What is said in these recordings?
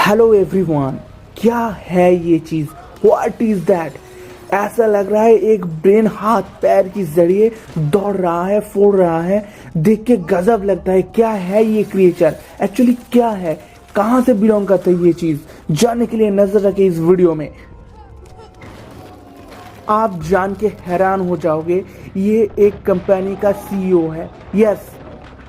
Hello everyone, क्या है ये चीज़? What is that? ऐसा लग रहा है एक ब्रेन हाथ पैर के जरिए दौड़ रहा है, फोड़ रहा है। देख के गजब लगता है। क्या है ये क्रिएचर? एक्चुअली क्या है? कहाँ से बिलोंग करता है ये चीज़? जानने के लिए नजर रखे इस वीडियो में। आप जान के हैरान हो जाओगे, ये एक कंपनी का सीईओ है। यस,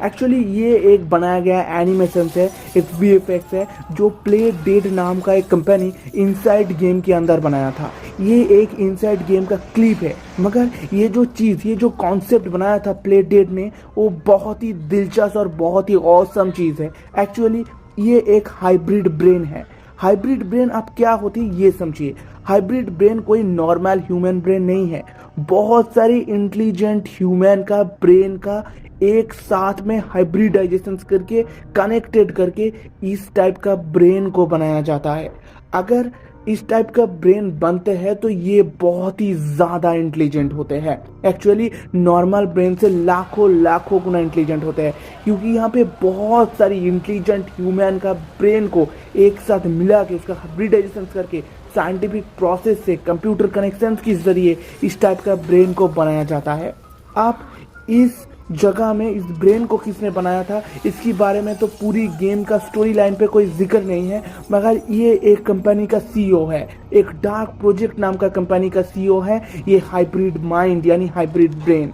एक्चुअली ये एक बनाया गया एनिमेशन है, एक वीएफएक्स है जो प्ले डेड नाम का एक कंपनी इनसाइड गेम के अंदर बनाया था। ये एक इनसाइड गेम का क्लिप है, मगर ये जो चीज़, ये जो कॉन्सेप्ट बनाया था प्ले डेड ने, वो बहुत ही दिलचस्प और बहुत ही ऑसम चीज़ है। एक्चुअली ये एक हाइब्रिड ब्रेन है। हाइब्रिड ब्रेन अब क्या होती है ये समझिए। हाइब्रिड ब्रेन कोई नॉर्मल ह्यूमन ब्रेन नहीं है। बहुत सारी इंटेलिजेंट ह्यूमन का ब्रेन का एक साथ में हाइब्रिडाइजेशन करके कनेक्टेड करके इस टाइप का ब्रेन को बनाया जाता है। अगर इस टाइप का ब्रेन बनते हैं तो ये बहुत ही ज़्यादा इंटेलिजेंट होते हैं। एक्चुअली नॉर्मल ब्रेन से लाखों लाखों गुना इंटेलिजेंट होते हैं, क्योंकि यहाँ पे बहुत सारी इंटेलिजेंट ह्यूमन का ब्रेन को एक साथ मिला के उसका हाइब्रिडाइजेशन करके साइंटिफिक प्रोसेस से कंप्यूटर कनेक्शन के जरिए इस टाइप का ब्रेन को बनाया जाता है। आप इस जगह में इस ब्रेन को किसने बनाया था इसके बारे में तो पूरी गेम का स्टोरी लाइन पे कोई जिक्र नहीं है, मगर ये एक कंपनी का सीईओ है। एक डार्क प्रोजेक्ट नाम का कंपनी का सीईओ है ये हाइब्रिड माइंड यानी हाइब्रिड ब्रेन।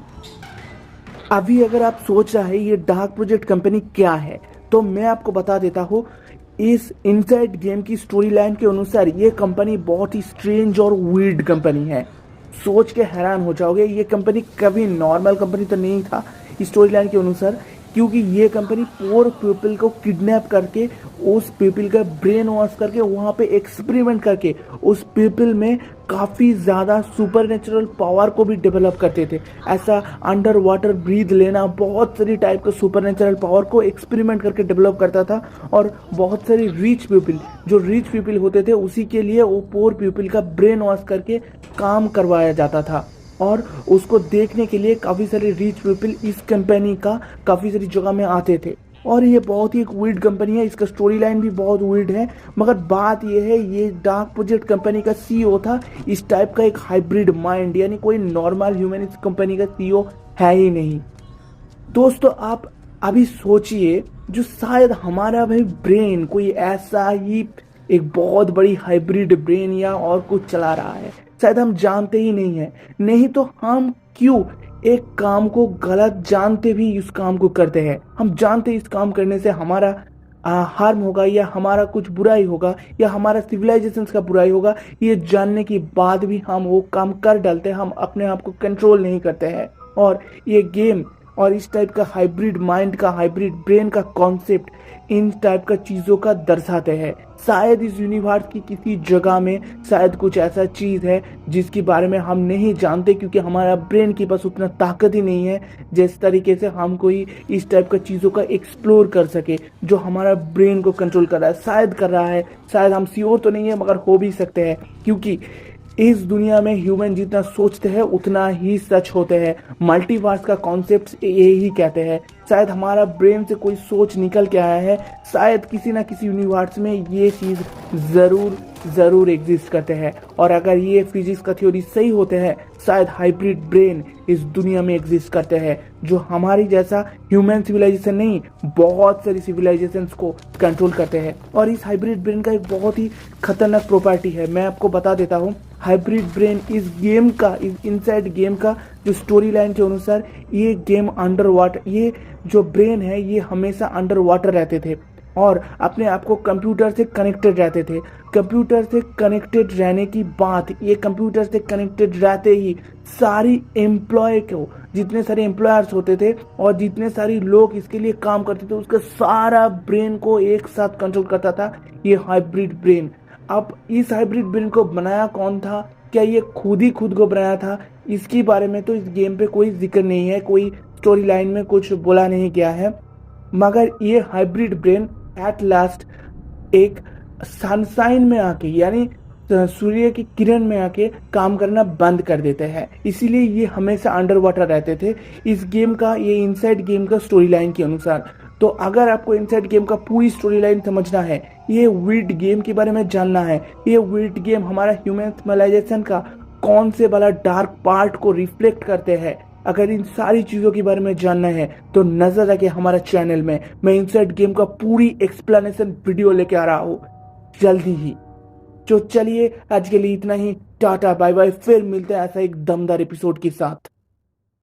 अभी अगर आप सोच रहे हैं ये डार्क प्रोजेक्ट कंपनी क्या है, तो मैं आपको बता देता हूँ। इस इनसाइड गेम की स्टोरी लाइन के अनुसार ये कंपनी बहुत ही स्ट्रेंज और वीर्ड कंपनी है। सोच के हैरान हो जाओगे, ये कंपनी कभी नॉर्मल कंपनी तो नहीं था स्टोरी लाइन के अनुसार, क्योंकि ये कंपनी पोर पीपल को किडनैप करके उस पीपल का ब्रेन वॉश करके वहाँ पे एक्सपेरिमेंट करके उस पीपल में काफ़ी ज़्यादा सुपर नेचुरल पावर को भी डेवलप करते थे। ऐसा अंडर वाटर ब्रीथ लेना, बहुत सारी टाइप का सुपर नेचुरल पावर को एक्सपेरिमेंट करके डेवलप करता था। और बहुत सारी रिच पीपल, जो रिच पीपल होते थे, उसी के लिए वो पोर पीपल का ब्रेन वॉश करके काम करवाया जाता था। और उसको देखने के लिए काफ़ी सारे रिच पीपल इस कंपनी का काफ़ी सारी जगह में आते थे। और ये बहुत ही एक वीर्ड कंपनी है, इसका स्टोरी लाइन भी बहुत वीर्ड है। मगर बात ये है, ये डार्क प्रोजेक्ट कंपनी का सीईओ था इस टाइप का एक हाइब्रिड माइंड, यानी कोई नॉर्मल ह्यूमन इस कंपनी का सीईओ है ही नहीं। दोस्तों, आप अभी सोचिए, जो शायद हमारा भाई ब्रेन कोई ऐसा ही एक बहुत बड़ी हाइब्रिड ब्रेन या और कुछ चला रहा है, शायद हम जानते ही नहीं है। नहीं तो हम क्यों एक काम को गलत जानते भी इस काम को करते हैं? हम जानते इस काम करने से हमारा हार्म होगा या हमारा कुछ बुराई होगा या हमारा सिविलाइजेशन का बुराई होगा, ये जानने के बाद भी हम वो काम कर डालते हैं। हम अपने आप को कंट्रोल नहीं करते हैं। और ये गेम और इस टाइप का हाइब्रिड माइंड का, हाइब्रिड ब्रेन का कॉन्सेप्ट इन टाइप का चीज़ों का दर्शाते हैं। शायद इस यूनिवर्स की किसी जगह में शायद कुछ ऐसा चीज़ है जिसके बारे में हम नहीं जानते, क्योंकि हमारा ब्रेन के पास उतना ताकत ही नहीं है जिस तरीके से हम कोई इस टाइप का चीज़ों का एक्सप्लोर कर सके, जो हमारा ब्रेन को कंट्रोल कर रहा है। शायद कर रहा है, शायद हम श्योर तो नहीं है, मगर हो भी सकते हैं, क्योंकि इस दुनिया में ह्यूमन जितना सोचते हैं उतना ही सच होते हैं। मल्टीवर्स का कॉन्सेप्ट यही कहते हैं। शायद हमारा ब्रेन से कोई सोच निकल के आया है, शायद किसी ना किसी यूनिवर्स में ये चीज़ ज़रूर एग्जिस्ट करते हैं। और अगर ये फिजिक्स का थ्योरी सही होते हैं, शायद हाइब्रिड ब्रेन इस दुनिया में एग्जिस्ट करते हैं, जो हमारी जैसा ह्यूमन सिविलाइजेशन नहीं, बहुत सारी सिविलाइजेशंस को कंट्रोल करते हैं। और इस हाइब्रिड ब्रेन का एक बहुत ही खतरनाक प्रॉपर्टी है, मैं आपको बता देता हूँ। हाइब्रिड ब्रेन इस गेम का, इस इनसाइड गेम का जो स्टोरी लाइन के अनुसार, ये गेम अंडर वाटर, ये जो ब्रेन है ये हमेशा अंडर वाटर रहते थे और अपने आप को कंप्यूटर से कनेक्टेड रहते थे। कंप्यूटर से कनेक्टेड रहने की बात, ये कंप्यूटर से कनेक्टेड रहते ही सारी एम्प्लॉय को, जितने सारे एम्प्लॉयर्स होते थे और जितने सारे लोग इसके लिए काम करते थे, उसका सारा ब्रेन को एक साथ कंट्रोल करता था ये हाइब्रिड ब्रेन। अब इस हाइब्रिड ब्रेन को बनाया कौन था? क्या ये खुद ही खुद को बनाया था? इसके बारे में तो इस गेम पे कोई जिक्र नहीं है, कोई स्टोरी लाइन में कुछ बोला नहीं गया है। मगर ये हाइब्रिड ब्रेन एट लास्ट एक सनशाइन में आके, यानी सूर्य की किरण में आके काम करना बंद कर देते हैं, इसीलिए ये हमेशा अंडर वाटर रहते थे इस गेम का, ये इनसाइड गेम का स्टोरी लाइन के अनुसार। तो अगर आपको इनसाइड गेम का पूरी स्टोरी लाइन समझना है, ये वीट गेम के बारे में जानना है, ये वीट गेम हमारा ह्यूमन सिविलाइजेशन का कौन से वाला डार्क पार्ट को रिफ्लेक्ट करते हैं, अगर इन सारी चीज़ों के बारे में जानना है तो नजर रखे हमारा चैनल में। मैं इनसाइड गेम का पूरी एक्सप्लेनेशन वीडियो लेके आ रहा हूँ जल्दी ही। तो चलिए आज के लिए इतना ही, टाटा बाय बाय, फिर मिलते हैं ऐसा एक दमदार एपिसोड के साथ।